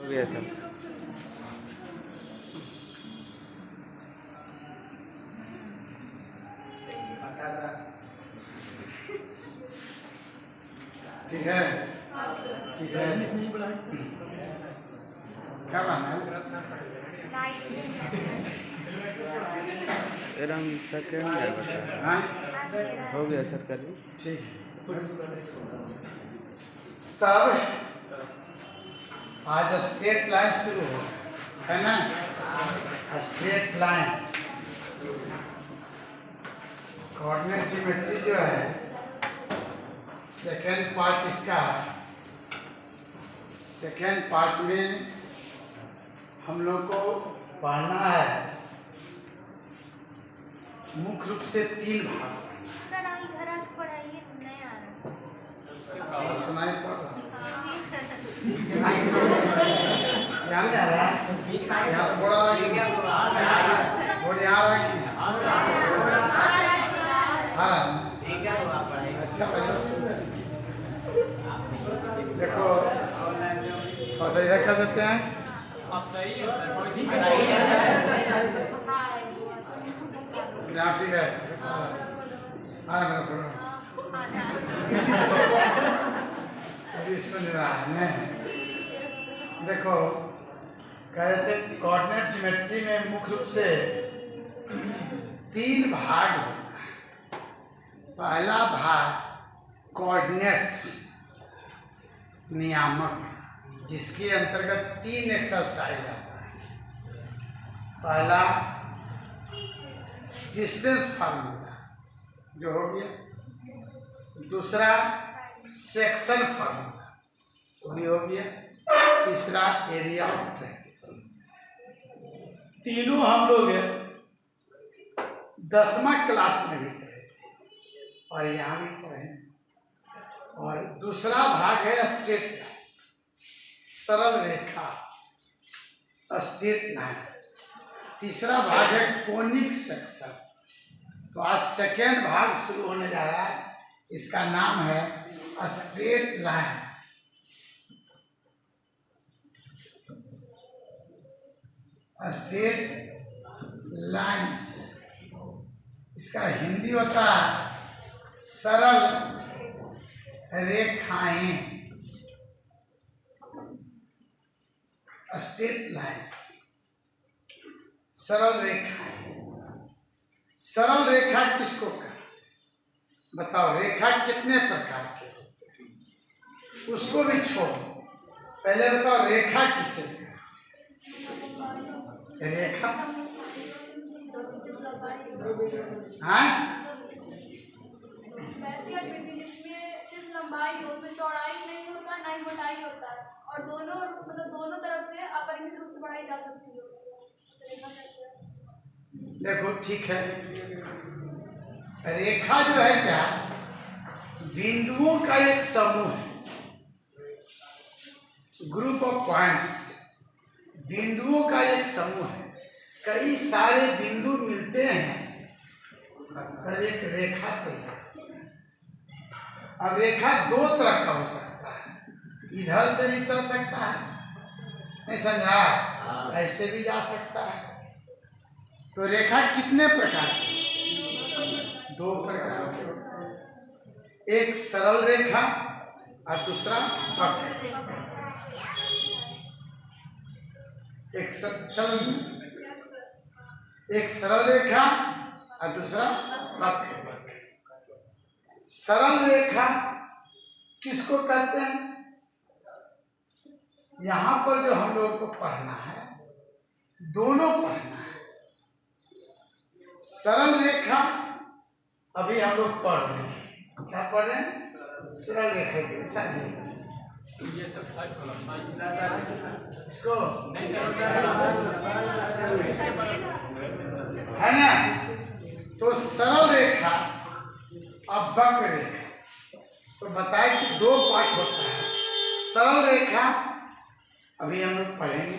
हो गया सर। ठीक है, ठीक है। क्या माना है? एरम सेकेंड है बता। हाँ, हो गया सर कल। ठीक है। तब आज स्ट्रेट लाइन शुरू हो, है ना? स्ट्रेट लाइन कोऑर्डिनेट ज्योमेट्री जो है सेकेंड पार्ट इसका, सेकेंड पार्ट में हम लोग को पढ़ना है मुख्य रूप से तीन भाग। सुनाई पड़ रहा यहाँ नहीं आ रहा है, यहाँ तो बोला बोल यहाँ आ रहा है कि नहीं? आ रहा है। अच्छा पहले सुन देखो, थोड़ा सा इधर कर देते हैं। यहाँ ठीक है, आ रहा है अभी सुन रहा है नहीं? देखो कहते कोऑर्डिनेट ज्योमेट्री में मुख्य रूप से तीन भाग होता है। पहला भाग कोऑर्डिनेट्स नियामक, जिसके अंतर्गत तीन एक्सरसाइज आता है। पहला डिस्टेंस फार्मूला जो हो गया, दूसरा सेक्शन फार्मूला वो भी हो गया, तीसरा एरिया ऑफ ट्रायंगल। तीनों हम लोग 10वां क्लास में भी पढ़े और यहाँ भी पढ़े। और दूसरा भाग है स्ट्रेट लाइन, सरल रेखा, स्ट्रेट लाइन। तीसरा भाग है कोनिक सेक्शन। तो आज सेकेंड भाग शुरू होने जा रहा है, इसका नाम है स्ट्रेट लाइन। स्ट्रेट लाइंस, इसका हिंदी होता है सरल रेखाएं। स्ट्रेट लाइंस, सरल रेखाएं। सरल रेखा किसको कहते? बताओ, रेखा कितने प्रकार के होते हैं? उसको भी छोड़ो, पहले बताओ रेखा किसे कहते? रेखा हाँ, जिसमें सिर्फ लंबाई हो, उसमें चौड़ाई नहीं होता, ना ही मोटाई होता है, और दोनों मतलब दोनों तरफ से अपरिमित रूप से बढ़ाई जा सकती है उसको। देखो ठीक है, रेखा जो है क्या, बिंदुओं का एक समूह है, ग्रुप ऑफ पॉइंट्स। बिंदुओं का एक समूह है, कई सारे बिंदु मिलते हैं तब एक रेखा तैयार। अब रेखा दो तरह का हो सकता है, इधर से भी चल सकता है, नहीं समझा? ऐसे भी जा सकता है। तो रेखा कितने प्रकार की? दो प्रकार की, एक सरल रेखा और दूसरा वक्र। एक सरल रेखा और दूसरा वक्र। सरल रेखा किसको कहते हैं? यहाँ पर जो हम लोगों को पढ़ना है, दोनों पढ़ना है। सरल रेखा अभी हम लोग पढ़ रहे हैं, क्या पढ़ रहे हैं? सरल रेखा के साथ इसको है ना? तो सरल रेखा अब वक्र रेखा, तो बताए कि दो पार्ट होता है। सरल रेखा अभी हम लोग पढ़ेंगे,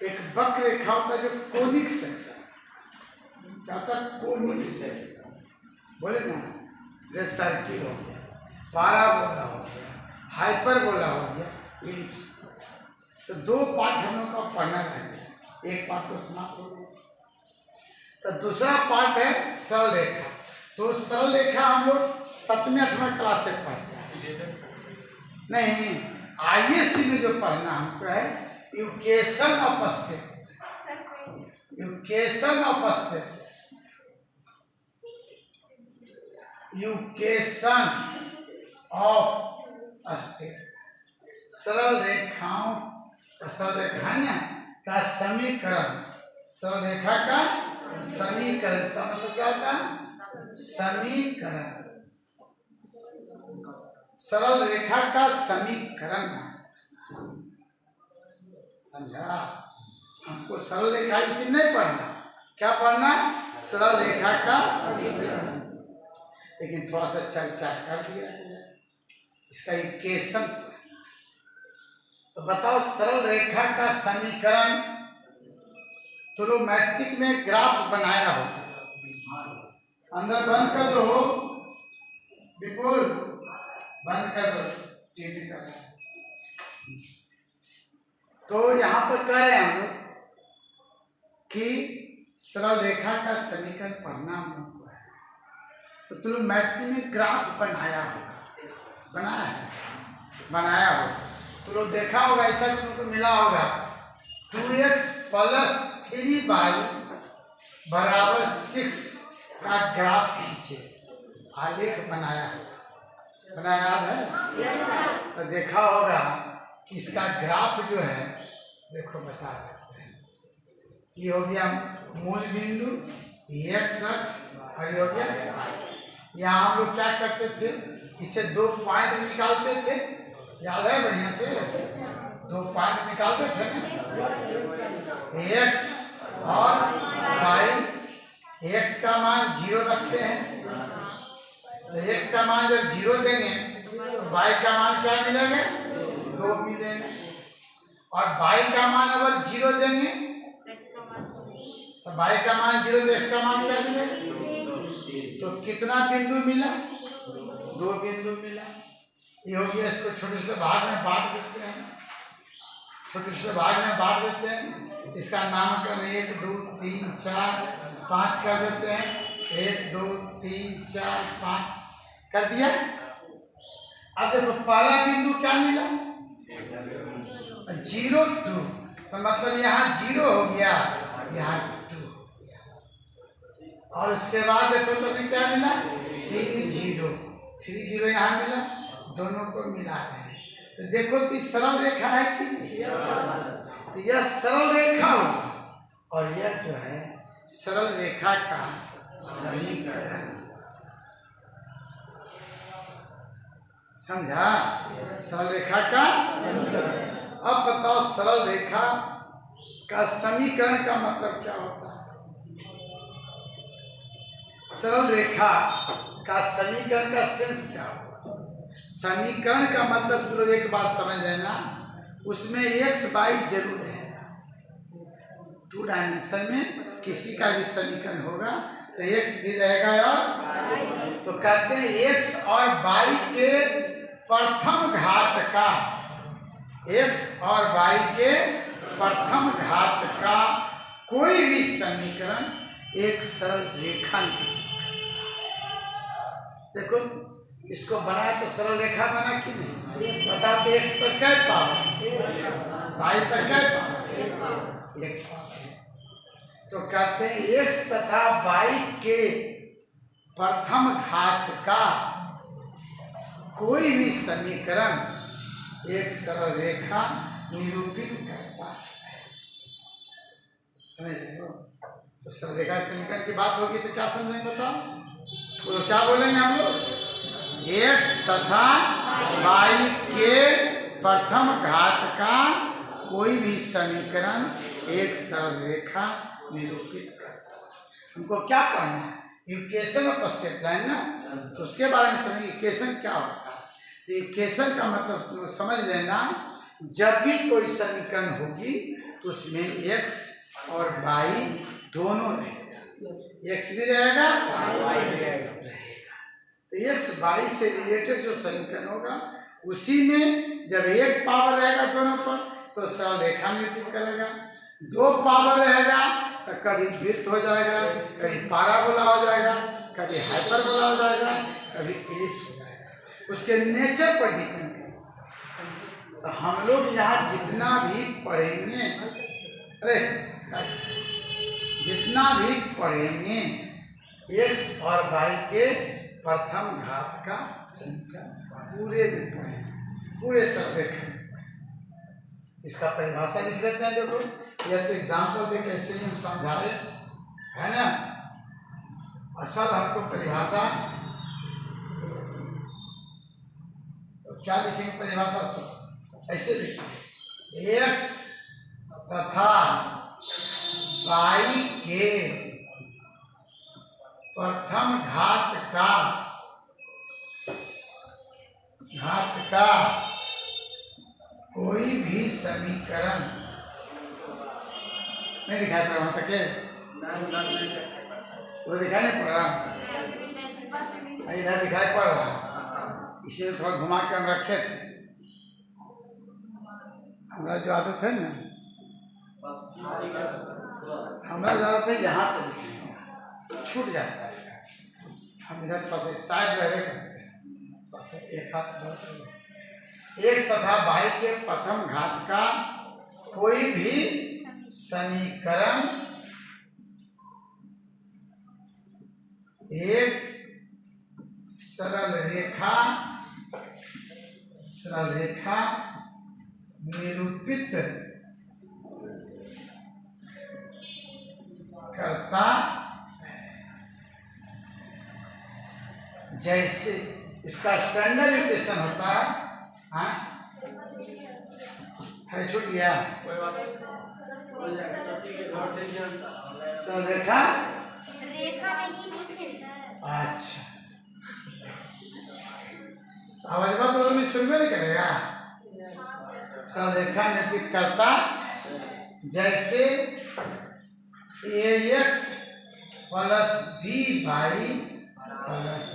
एक वक्र रेखा होता है जो कोनिक सेक्शन। क्या होता है? कोनिक सेक्शन बोले ना, जैसे सर्किल हो गया, पाराबोला हो गया, हाइपरबोला हो गया, इलिप्स। तो 2 पार्ट हम लोग का पढ़ना है। एक पार्ट तो समाप्त हो गया, तो दूसरा पार्ट है सरल रेखा। तो सरल रेखा हम लोग 7वें 8वें क्लास से पढ़ते हैं। नहीं, आईएससी में जो पढ़ना हमको है equation of state, equation of state, equation of state, सरल रेखाओं का, सरल रेखा ना का समीकरण, सरल रेखा का समीकरण। इसका मतलब क्या होता है? समीकरण, सरल रेखा का समीकरण। समझा? हमको सरल रेखा इसी नहीं पढ़ना, क्या पढ़ना? सरल रेखा का समीकरण। लेकिन थोड़ा सा चर्चा कर दिया इसका इक्वेशन। तो बताओ सरल रेखा का समीकरण, तो लोग मैट्रिक में ग्राफ बनाया हो, अंदर बंद कर दो, बिल्कुल बंद कर दो टीवी का। तो यहाँ पर कह रहे हैं हम लोग कि सरल रेखा का समीकरण पढ़ना हम लोग को है। तो तुम मैट्रिक में ग्राफ बनाया होगा, बनाया हो तो लोग देखा होगा, ऐसा तुमको मिला होगा 2x + 3y = 6 का ग्राफ खींचे, आलेख बनाया है। तो देखा होगा कि इसका ग्राफ जो है, देखो बता सकते हैं, ये हो गया मूल बिंदु x अक्ष और ये हो गया y। यहाँ हम लोग क्या करते थे, इसे 2 पॉइंट निकालते थे, याद है बढ़िया से? 2 पॉइंट निकालते थे ना, x और y। x का मान 0 रखते हैं, तो x का मान जब 0 देंगे तो y का मान क्या मिलेगा? 2 मिलेगा। और y का मान अगर 0 देंगे तो y का मान 0, तो x का मान क्या मिलेगा? तो कितना बिंदु मिला? 2 बिंदु मिला। ये हो गया। इसको छोटे छोटे भाग में बांट देते हैं, छोटे छोटे भाग में बांट देते हैं। इसका नामकरण 1 2 3 4 5 कर देते हैं। 1 2 3 4 5 कर दिया। अब देखो पहला बिंदु क्या मिला? 0 2, तो मतलब यहाँ 0 हो गया, यहाँ 2 हो गया। और उसके बाद देखो तो भी क्या मिला? 3 0, 3 0 यहाँ मिला, दोनों को मिला है। तो देखो कि सरल रेखा है कि नहीं? तो यह सरल रेखा होगा और यह जो है सरल रेखा का समीकरण। समझा? सरल रेखा का समीकरण। अब बताओ सरल रेखा का समीकरण का मतलब क्या होता है? सरल रेखा का समीकरण का सेंस क्या होगा? समीकरण का मतलब चलो एक बात समझ लेना, उसमें x y जरूर रहेगा। 2 डायमेंशन में किसी का भी समीकरण होगा तो x भी रहेगा और तो कहते हैं x और y के प्रथम घात का, x और y के प्रथम घात का कोई भी समीकरण एक सरल रेखा नहीं। देखो इसको बनाया तो सरल रेखा बना कि नहीं? बताओ तो x पर क्या पावर, y पर क्या पावर? 1 पावर। तो कहते हैं x तथा y के प्रथम घात का कोई भी समीकरण एक सरल रेखा निरूपित करता है। समझ रहे हो? तो सरल रेखा समीकरण की बात होगी तो क्या समझेंगे बताओ? तो क्या बोलेंगे हम लोग? x तथा y के प्रथम घात का कोई भी समीकरण एक सरल रेखा निरूपित करता है। हमको क्या पढ़ना है? इक्वेशन ऑफ स्टेट लाइन ना, तो उसके बारे में समझिए इक्वेशन क्या होता है। तो इक्वेशन का मतलब तुम समझ लेना, जब भी कोई समीकरण होगी तो उसमें x और y दोनों रहेगा, x भी रहेगा y भी रहेगा। तो x y से रिलेटेड जो समीकरण होगा उसी में जब 1 पावर रहेगा दोनों पर तो सरल रेखा में रिपीट करेगा। 2 पावर रहेगा तो कभी वृत्त हो जाएगा, कभी पाराबोला हो जाएगा, कभी हाइपरबोला हो जाएगा, कभी इलिप्स हो जाएगा। उसके नेचर पर डिपेंड करेगा। तो हम लोग यहाँ जितना भी पढ़ेंगे, अरे जितना भी पढ़ेंगे एक्स और वाई के प्रथम घात का समीकरण पूरे में पढ़ेंगे, पूरे सर्वेक्षण। इसका परिभाषा लिख लेते हैं। देखो यह तो एग्जाम्पल दे कैसे हम समझाए है ना। असल हमको परिभाषा तो क्या लिखेंगे परिभाषा से ऐसे लिखेंगे, एक्स तथा वाई के प्रथम घात का कोई भी समीकरण नहीं दिखाई पड़ रहा तक वो दिखाई नहीं पड़ रहा, इधर दिखाई पड़ रहा, इसीलिए थोड़ा घुमा के हम रखे थे। हमारा जो आदत है ना, हमारा जो आदत है यहाँ से लिखेंगे छूट जाता है। हम इधर थोड़ा सा साइड रह करते हैं, एक हाथ एक्स तथा वाई के प्रथम घात का कोई भी समीकरण एक सरल रेखा निरूपित करता जैसे इसका स्टैंडर्ड इक्वेशन होता है। हाँ है छूट गया सरल रेखा नहीं है। अच्छा आवाज बात तो भी सुनबे नहीं करेगा। सरल रेखा निरूपित करता जैसे ax प्लस by प्लस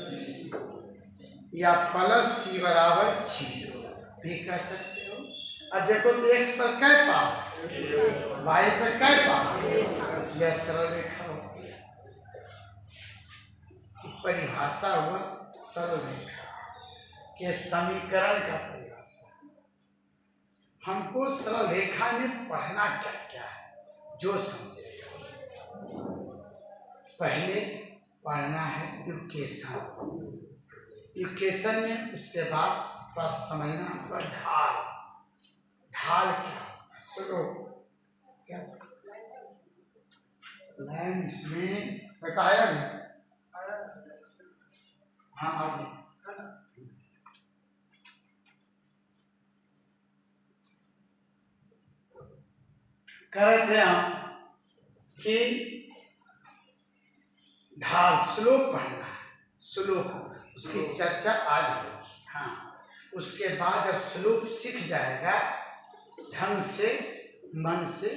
या प्लस सी बराबर 0 भी कर सकते हो। अब देखो तो x पर कै पावर, y पर कै पावर, यह सरल रेखा होती है। परिभाषा हुआ सरल रेखा के समीकरण का परिभाषा। हमको सरल रेखा में पढ़ना क्या क्या है जो समझेगा। पहले पढ़ना है इक्वेशन में, उसके बाद थोड़ा समझना होगा ढाल क्या सुनो क्या लाइन इसमें बताया नहीं। हाँ आगे कह रहे थे हम कि ढाल स्लोप पढ़ना है, स्लोप उसकी चर्चा आज होगी। हाँ उसके बाद जब स्लोप सीख जाएगा ढंग से मन से,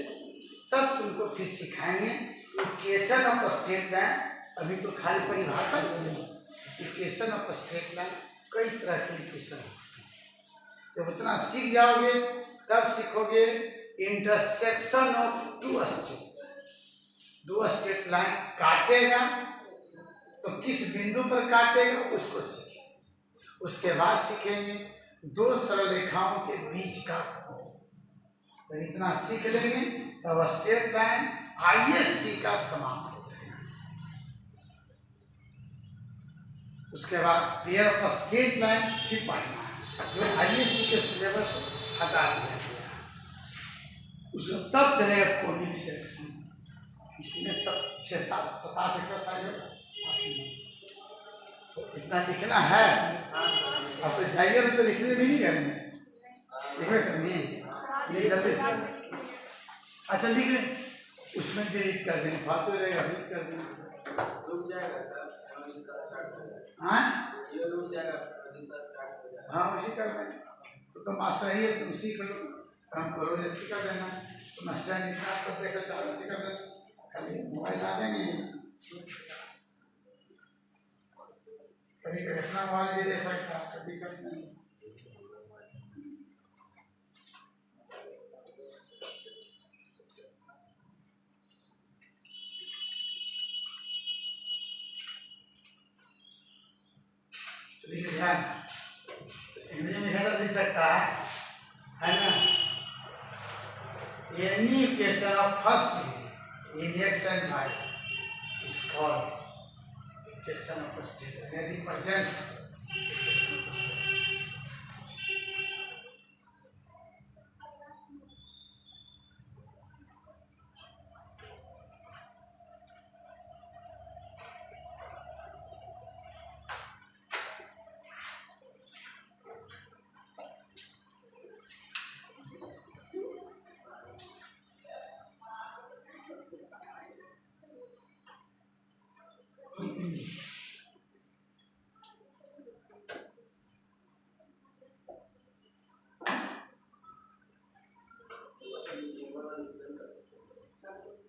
तब तुमको फिर सिखाएंगे इक्वेशन ऑफ स्ट्रेट लाइन। अभी तो खाली परिभाषा नहीं, इक्वेशन ऑफ स्ट्रेट लाइन कई तरह की इक्वेशन होती है। जब उतना सीख जाओगे तब सीखोगे इंटरसेक्शन ऑफ दो स्ट्रेट लाइन काटेगा तो किस बिंदु पर काटेगा उसको सीखेंगे। उसके बाद सीखेंगे 2 सरल रेखाओं के बीच का कोण। तो इतना सीख लेंगे तब स्ट्रेट लाइन ISC का समाप्त हो जाएगा। उसके बाद पेयर ऑफ स्ट्रेट लाइन भी पढ़ना है जो ISC के सिलेबस हटा दिया गया, उसको तब चलेगा कोनिक सेक्शन। इसमें सब 6-7 एक्सरसाइज होगा। तो इतना लिखना है। अब तो जाइए तो लिखने भी नहीं करेंगे, लिखने करनी ये जल्दी से। अच्छा लिख ले, उसमें डिलीट कर देंगे, फालतू रहेगा डिलीट कर देंगे, रुक जाएगा सर। हाँ उसी कर देंगे। तो मास्टर ही है, तुम सीख लो, काम करो जैसे कर देना। तो मास्टर निकाल कर देखो चालू कर देना, खाली मोबाइल आ जाएंगे। कभी कभी अपना मोबाइल भी दे सकता, कभी कभी नहीं। सकता है ना। Any occasion of first reaction by is called occasion of state. It represents occasion of state.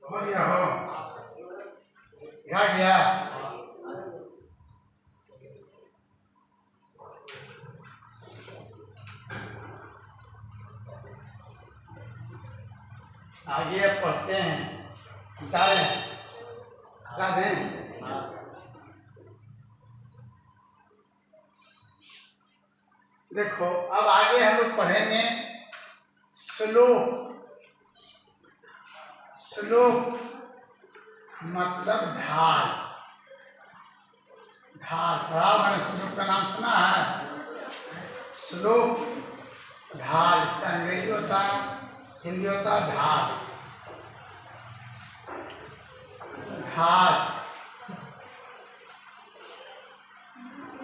समझ गया हो? गया आगे अब पढ़ते हैं। हटा दें। देखो अब आगे हम लोग पढ़ेंगे श्लोक। श्लोक मतलब ढाल। ढाल मैंने श्लोक का नाम सुना है। श्लोक ढाल, इसका अंग्रेजी होता है, हिंदी होता है ढाल। ढाल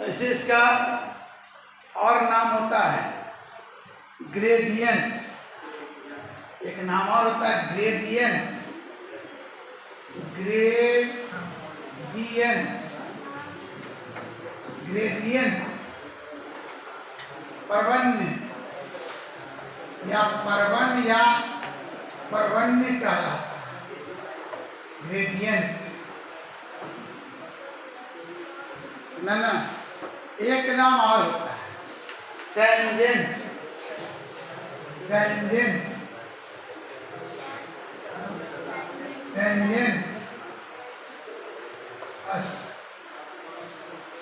ऐसे इसका और नाम होता है ग्रेडियंट। एक नाम और होता है ग्रेडियंट। ग्रेडियंट परवन्य या परवन्य कहलाता है। ग्रेडियंट ना एक नाम और होता है टेंजेंट।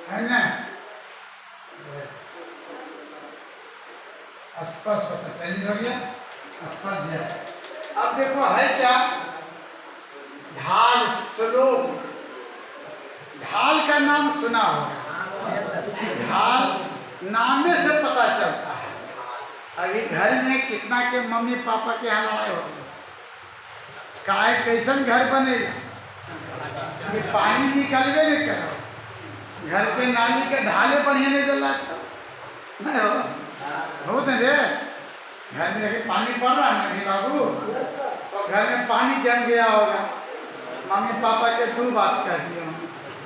है ना, स्पर्श होता है। टेंजेंट हो गया, स्पर्श है। अब देखो है क्या ढाल। श्लोक ढाल का नाम सुना होगा। ढाल नाम में से पता चलता है। अभी घर में कितना के मम्मी पापा के यहाँ लड़ाई होती है, काय कैसन घर बनेगा, ये पानी निकलवे नहीं करो, घर पे नाली के ढाले बढ़िया नहीं डला नहीं हो रे। घर में देखिए पानी पड़ रहा है ना बाबू, तो घर में पानी जम गया होगा, मम्मी पापा के दो बात कर दिए,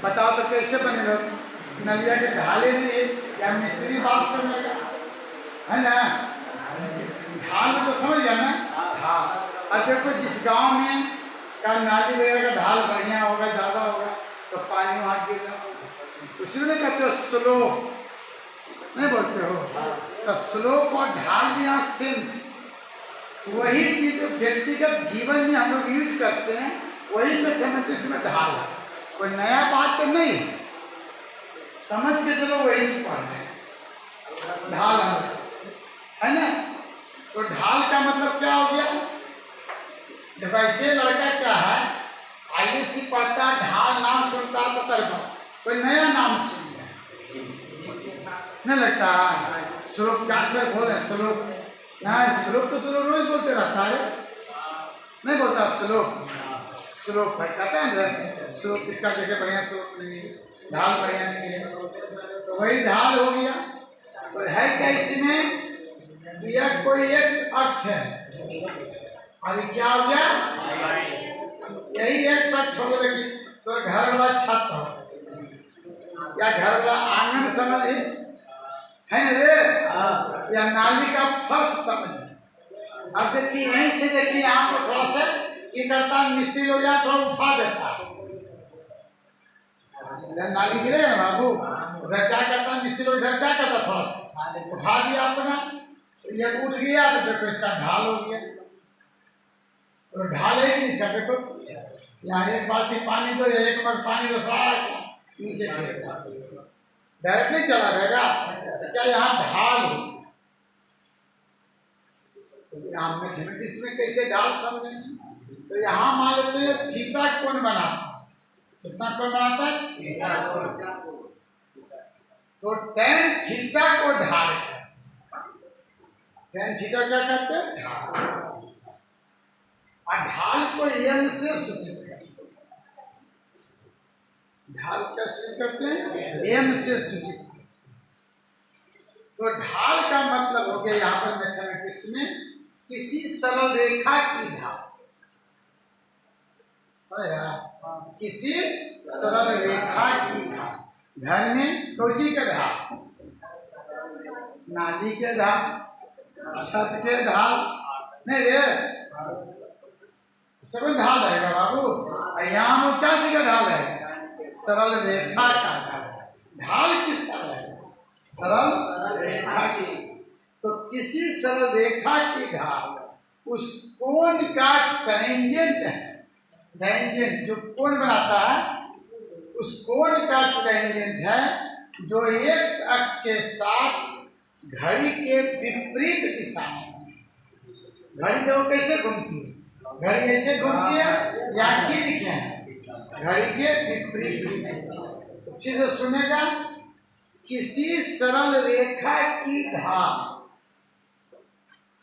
बताओ तो कैसे बनेगा। नलिया के ढाले नहीं या मिस्त्री बात सुनेगा, है ना। ढाल तो समझ गया ना। ढाल अब देखो जिस गांव में का नाली वगैरह का ढाल बढ़िया होगा, ज़्यादा होगा, तो पानी वहाँ गिर रहा होगा। उसी में कहते हो श्लोक, नहीं बोलते हो तो श्लोक और ढाल भी यहाँ सेम वही चीज व्यक्तिगत जीवन में हम लोग यूज करते हैं, वही मैथमेटिक्स में ढाल है। कोई नया बात तो नहीं, समझ के चलो वही पढ़ रहे हैं। ढाल है ना। तो ढाल का मतलब क्या हो गया। जब ऐसे लड़का क्या है आईएससी पढ़ता, ढाल नाम सुनता तो तर्क कोई नया नाम सुन लिया नहीं लगता। श्लोक क्या सर बोले श्लोक ना, श्लोक तो तुम रोज बोलते रहता है, नहीं बोलता श्लोक। श्लोक भाई कहते हैं श्लोक किसका जगह बढ़िया श्लोक नहीं, ढाल बढ़िया नहीं है, तो वही ढाल हो गया। और है क्या इसमें, यह कोई एक अक्ष है और क्या हो गया, यही एक अक्ष हो गया। तो घर वाला छत हो या घर वाला आंगन समझ है ना रे, या नाली का फर्श समझ। अब देखिए यहीं से देखिए यहाँ पर थोड़ा सा ये करता है, मिस्त्री हो गया थोड़ा उठा देता है, नाली गिरेगा बाबू, उधर क्या करता है मिस्त्री, उधर क्या करता थोड़ा सा उठा दिया अपना, ये उठ गया तो देखो इसका ढाल हो गया। तो ढाल है नहीं सर, देखो यहाँ एक बाल्टी पानी दो या एक बार पानी दो, सारा नीचे डायरेक्ट नहीं चला रहेगा, क्या यहाँ ढाल हो। तो यहाँ मैथमेटिक्स में कैसे ढाल समझेंगे? तो यहाँ मान लेते हैं थीटा कोण बनाता है। कितना कोण बनाता है? थीटा कोण। तो tan थीटा को ढाल, tan थीटा क्या कहते हैं? ढाल। और ढाल को m से सूचित करते हैं। ढाल क्या सूचित करते हैं? m से सूचित करते हैं। तो ढाल का मतलब हो गया यहाँ पर मैथमेटिक्स में किसी सरल रेखा की ढाल। किसी सरल रेखा की ढाल। घर में कौची के ढाल? नाली के ढाल, छत के ढाल, नहीं रे सब ढाल रहेगा बाबू। यहाँ में क्या चीज का ढाल है? सरल रेखा का ढाल। ढाल किसका है? सरल रेखा की। तो किसी सरल रेखा की ढाल उस कोण का टेंजेंट है। टेंजेंट जो कोण बनाता है उस कोण का टेंजेंट है जो एक्स अक्ष के साथ घड़ी के विपरीत दिशा में। घड़ी जो कैसे घूमती है? घड़ी ऐसे घूमती है या की दिखे हैं? घड़ी के विपरीत दिशा में। फिर से सुनेगा, किसी सरल रेखा की ढाल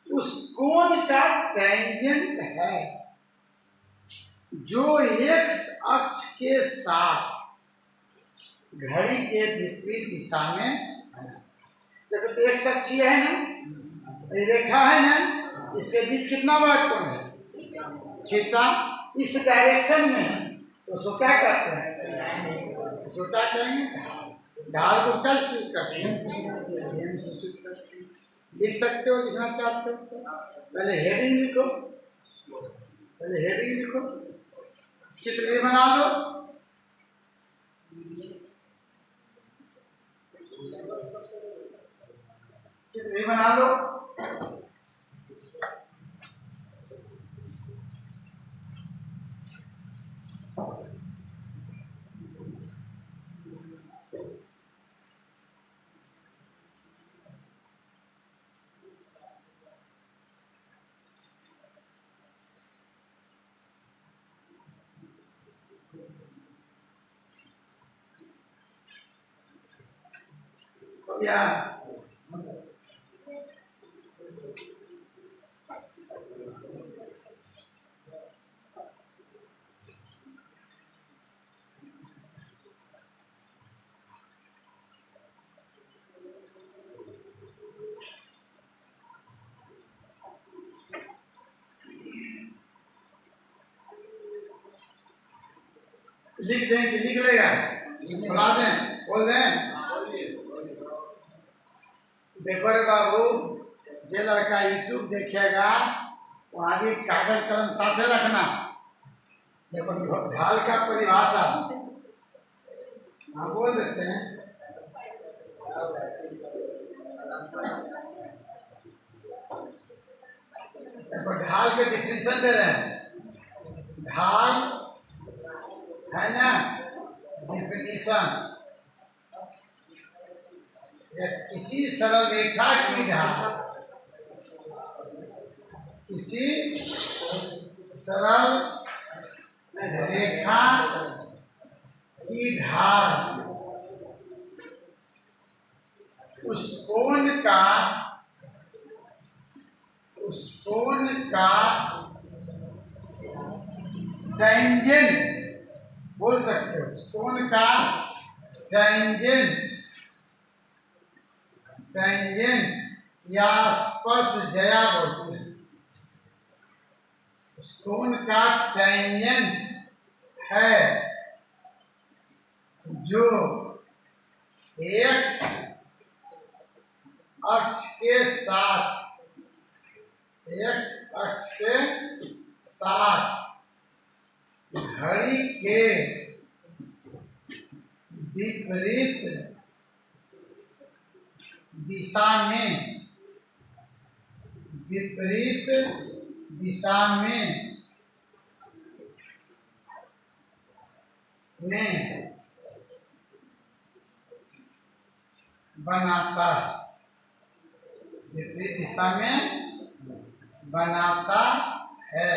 उस कोण का टेंजेंट है जो एक्स अक्ष के साथ घड़ी के विपरीत दिशा में। देखो तो एक्स अक्ष है ना, ये रेखा है ना, इसके बीच कितना बड़ा कोण है? थीटा। इस डायरेक्शन में है तो उसको क्या कहते हैं? उसको क्या कहेंगे? ढाल को क्या सूचित करते हैं? लिख सकते हो, लिखना चाहते हो? पहले हेडिंग लिखो, पहले हेडिंग लिखो, चित्र भी बना लो। चित्र भी बना लो। या लिख दें कि लिख लेगा? बुला दें, बोल दें। देखो रे बाबू, जो लड़का यूट्यूब देखेगा वहाँ भी कागज कलम साथे रखना। देखो ढाल का परिभाषा हाँ बोल देते हैं। देखो ढाल के डिफिनेशन दे रहे हैं। ढाल है ना, डिफिनेशन किसी सरल रेखा की ढाल, किसी सरल रेखा की ढाल उस कोण का टेंजेंट बोल सकते हो। उस कोण का टेंजेंट या स्पर्श जया बोलते हैं। उस कोण का टेंजेंट है जो एक्स अक्ष के साथ घड़ी के विपरीत दिशा में बनाता है। विपरीत दिशा में बनाता है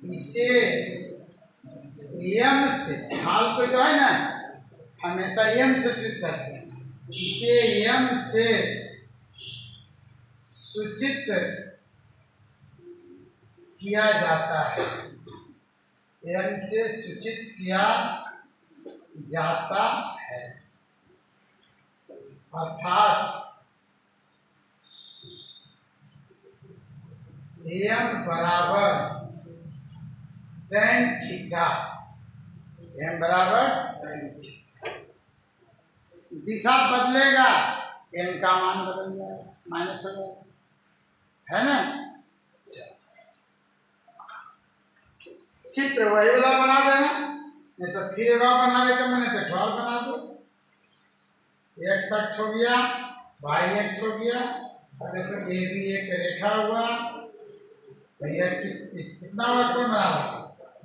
इसे यम से, ढाल को जो है ना हमेशा यम से सूचित करते हैं, इसे यम से सूचित किया जाता है, यम से सूचित किया जाता है। अर्थात यम बराबर tan थीटा, यम बराबर tan थीटा। दिशा बदलेगा एम का मान बदल जाएगा, माइनस हो जाएगा, है ना। चित्र वही वाला बना देना, नहीं तो फिर एक और बनाने का मैंने तो और बना दो। एक्स अक्ष हो गया, वाई अक्ष हो गया, और देखो ए बी एक रेखा हुआ, भैया कितना वर्तुल बना हुआ।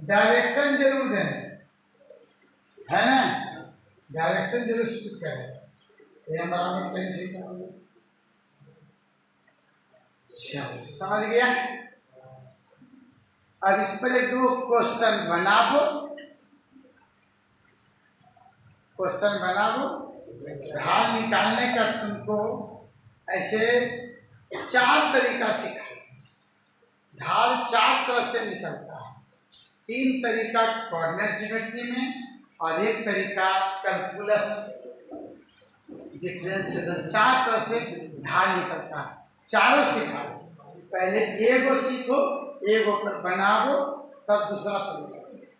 डायरेक्शन जरूर देना, है ना, डायरेक्शन जरूर सूचित करें। ये हमारा tan थीटा हो गया। चलो समझ गया। अब इस पर एक दो क्वेश्चन बना दो, क्वेश्चन बना दो। ढाल निकालने का तुमको ऐसे 4 तरीका सिखा। ढाल 4 तरह से निकलता है, 3 तरीका कोऑर्डिनेट ज्योमेट्री में और 1 तरीका कैलकुलस डिफरेंशिएशन। 4 तरह से ढाल निकलता है, चारों सिखा। पहले एगो सीखो, एगो पर बनाओ, तब दूसरा तरीका सीखो।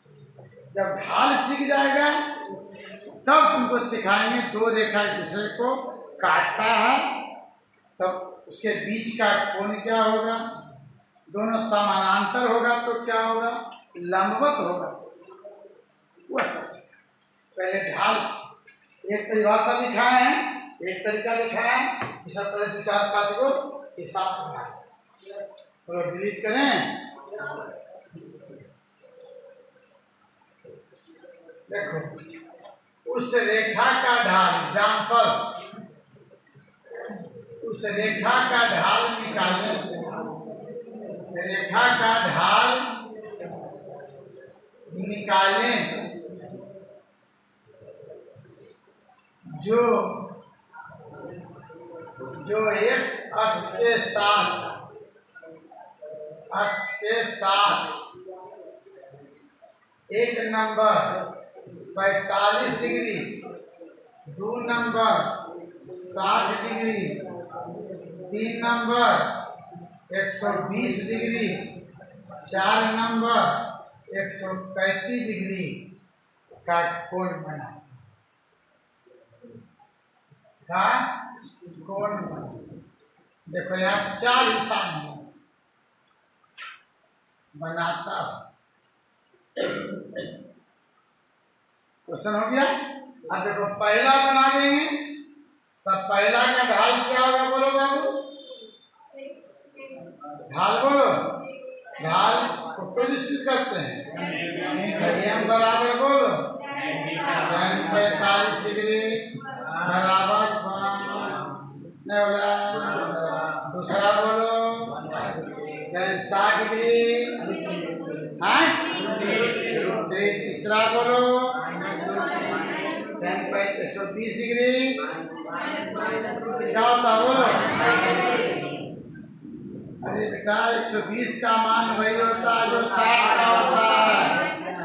जब ढाल सीख जाएगा तब तुमको सिखाएंगे 2 रेखा एक दूसरे को काटता है, तब उसके बीच का कोण क्या होगा, दोनों समानांतर होगा तो क्या होगा, लंबवत होगा, वह सब सीखा। पहले ढाल एक परिभाषा लिखा है, एक तरीका लिखा है, इस पहले 2 4 5 को हिसाब बनाए। तो डिलीट करें। देखो उस रेखा का ढाल, एग्जाम्पल, उस रेखा का ढाल निकालें। रेखा का ढाल निकालें जो एक्स अक्ष के साथ 1 number 45 degree, 2 number 60 degree, 3 number 120 degree, 4 number 135 degree का कोण बना, देखो यहाँ 4 हिस्सा में बनाता। क्वेश्चन हो गया। अब देखो पहला बना देंगे, तब पहला का ढाल क्या होगा, बोलो बाबू, ढाल बोलो। ढाल को क्यों निश्चित करते हैं, संयम बराबर बोलो, tan 45 डिग्री बराबर नहीं बोला, दूसरा बोलो tan 60 डिग्री, तीसरा बोलो tan 120 डिग्री, क्या होता बोलो। अरे बेटा 120 का मान वही होता है जो 60 का होता है,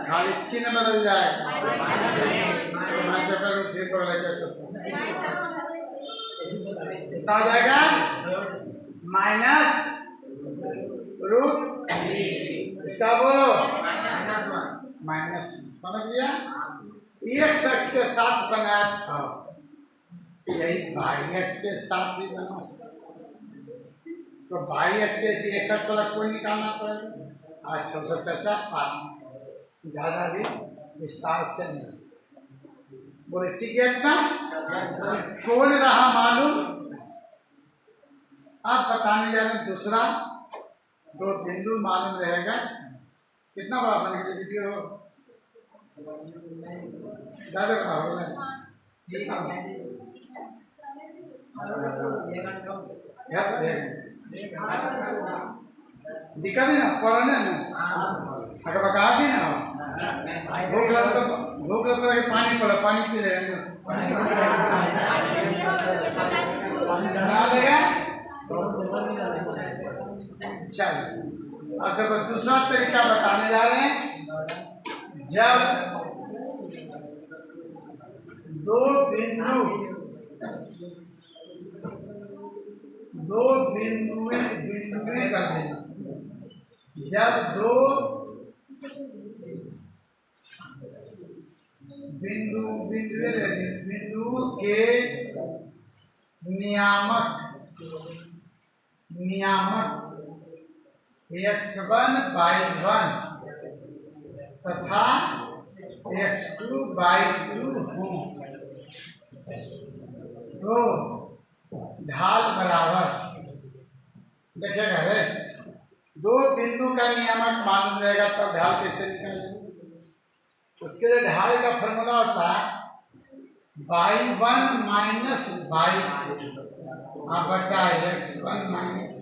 खाली चिन्ह बदल जाएगा। कितना हो जाएगा, -√, इसका बोलो -1, समझ लिया। एक अक्ष के साथ बनाया था, यही बाह्य अक्ष के साथ भी बना सकते, तो बाह्य अक्ष के एक अक्ष वाला कोण निकालना पड़ेगा। अच्छा उसका पैसा ज्यादा भी विस्तार से नहीं, बोले सीख गया इतना। कोण रहा मालूम। अब बताने जा रहे दूसरा, 2 बिंदु मालूम रहेगा। कितना बड़ा बन गया वीडियो, ज्यादा बड़ा हो गया। दिक्कत है ना पढ़ने ना अगर बका भी ना भूख लगे तो पानी पड़ा पानी पी लेगा बना लेगा। चल अब देखो दूसरा तरीका बताने जा रहे हैं। जब दो बिंदुएं कर दें। जब दो बिंदु के नियामक x1 by 1 तथा x2 by 2 हों तो ढाल बराबर देखिएगा रे दो बिंदु का नियामक मालूम रहेगा तब ढाल कैसे निकालेंगे। उसके लिए ढाल का फॉर्मूला होता है y1 माइनस y बटा x1 माइनस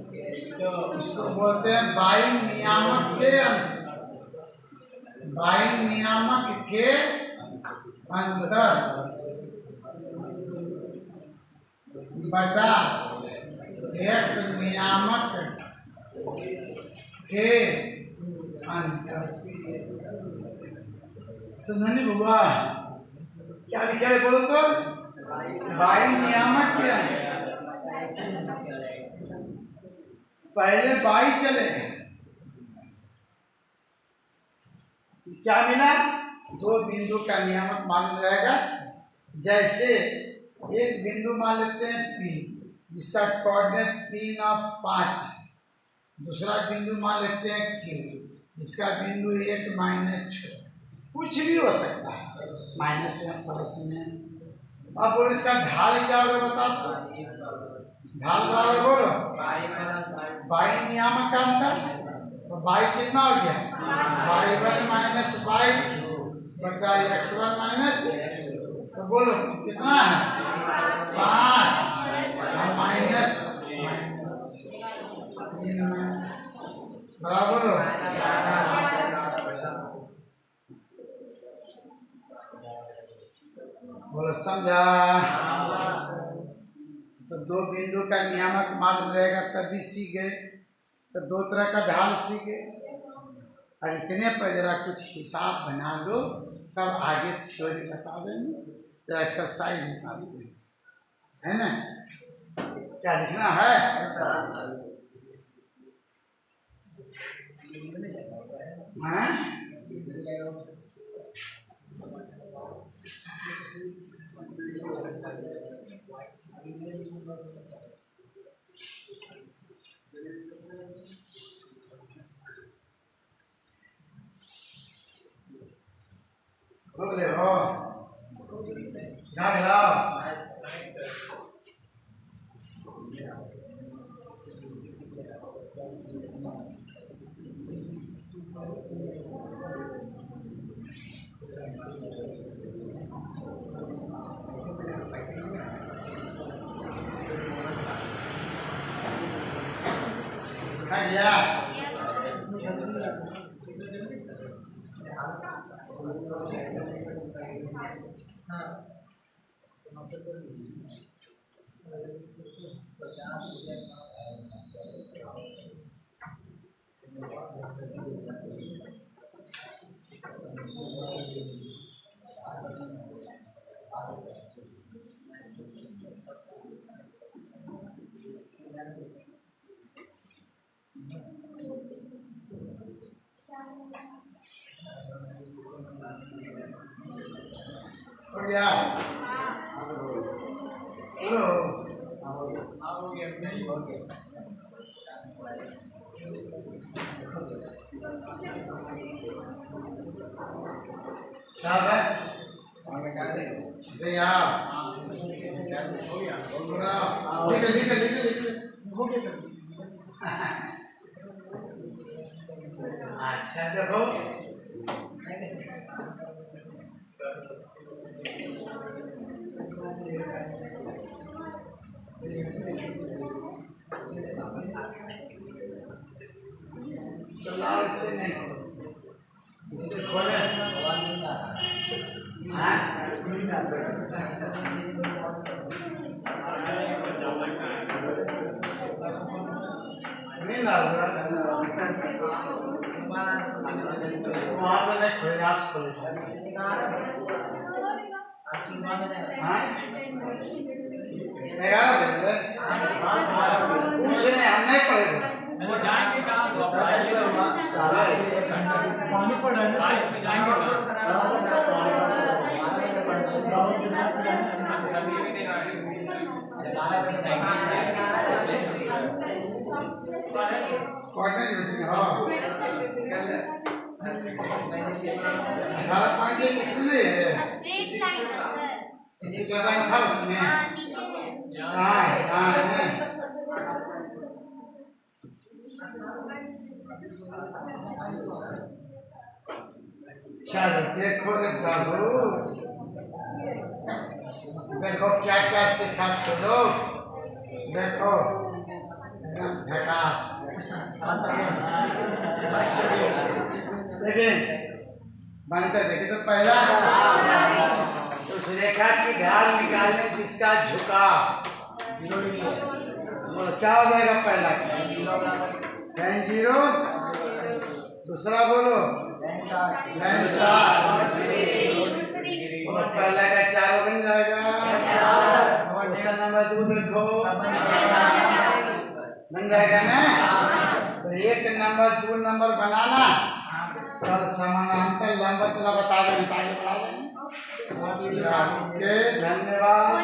इसको बोलते हैं बाई नियामक के अंतर बटा x नियामक के अंतर। समझने बुआ क्या लिखा है बोलो तो बाई नियामक के अंतर। पहले बाई चले क्या मिला दो बिंदु का नियामक मालूम रहेगा। जैसे एक बिंदु मान लेते हैं P जिसका कोऑर्डिनेट 3 और 5 है। दूसरा बिंदु मान लेते हैं Q जिसका बिंदु 1 माइनस 6 कुछ भी हो सकता है माइनस में प्लस में। अब बोलो इसका ढाल क्या होगा बता ढाल बराबर बोलो बाई नियामक का अंतर तो बाई कितना हो गया y1 माइनस y बटा x1 माइनस तो बोलो कितना है 5 माइनस बराबर हो बोलो समझा। तो दो बिंदु का नियामक मालूम रहेगा तभी सीख गए। तो दो तरह का ढाल सीखे और इतने पर जरा कुछ हिसाब बना लो तब आगे थ्योरी बता देंगे तो एक्सरसाइज निकालेंगे है ना। क्या लिखना है बोले हो ध्यान लाओ। हो गया बोलो सब है भैया लिख हो गया अच्छा देखो तो लाओ इससे नहीं खोलो, इससे खोले हाँ? नींद आ रहा है वहाँ से नहीं खोले, यहाँ से खोले हाँ? 11 बजे पूछे नहीं, हम नहीं पढ़ेंगे पानी पड़ रहा पढ़ने ड्यूटी हाँ 18 पॉइंट किसने स्ट्रेट लाइन है सर। स्ट्रेट लाइन था उसमें हाँ नीचे है। कहाँ है चलो देखो रे बाबू, देखो क्या क्या सिखाते लोग, देखो एकदम झकास। देखिए बनते देखिए तो पहला उस रेखा की ढाल निकालने जिसका झुकाव, बोलो क्या हो जाएगा पहला tan 0, दूसरा बोलो tan 7, बोलो पहला का 4 बन जाएगा, क्वेश्चन नंबर 2 देखो बन जाएगा ना। तो 1 नंबर 2 नंबर बनाना और समानांतर लंब बता दें, ओके धन्यवाद।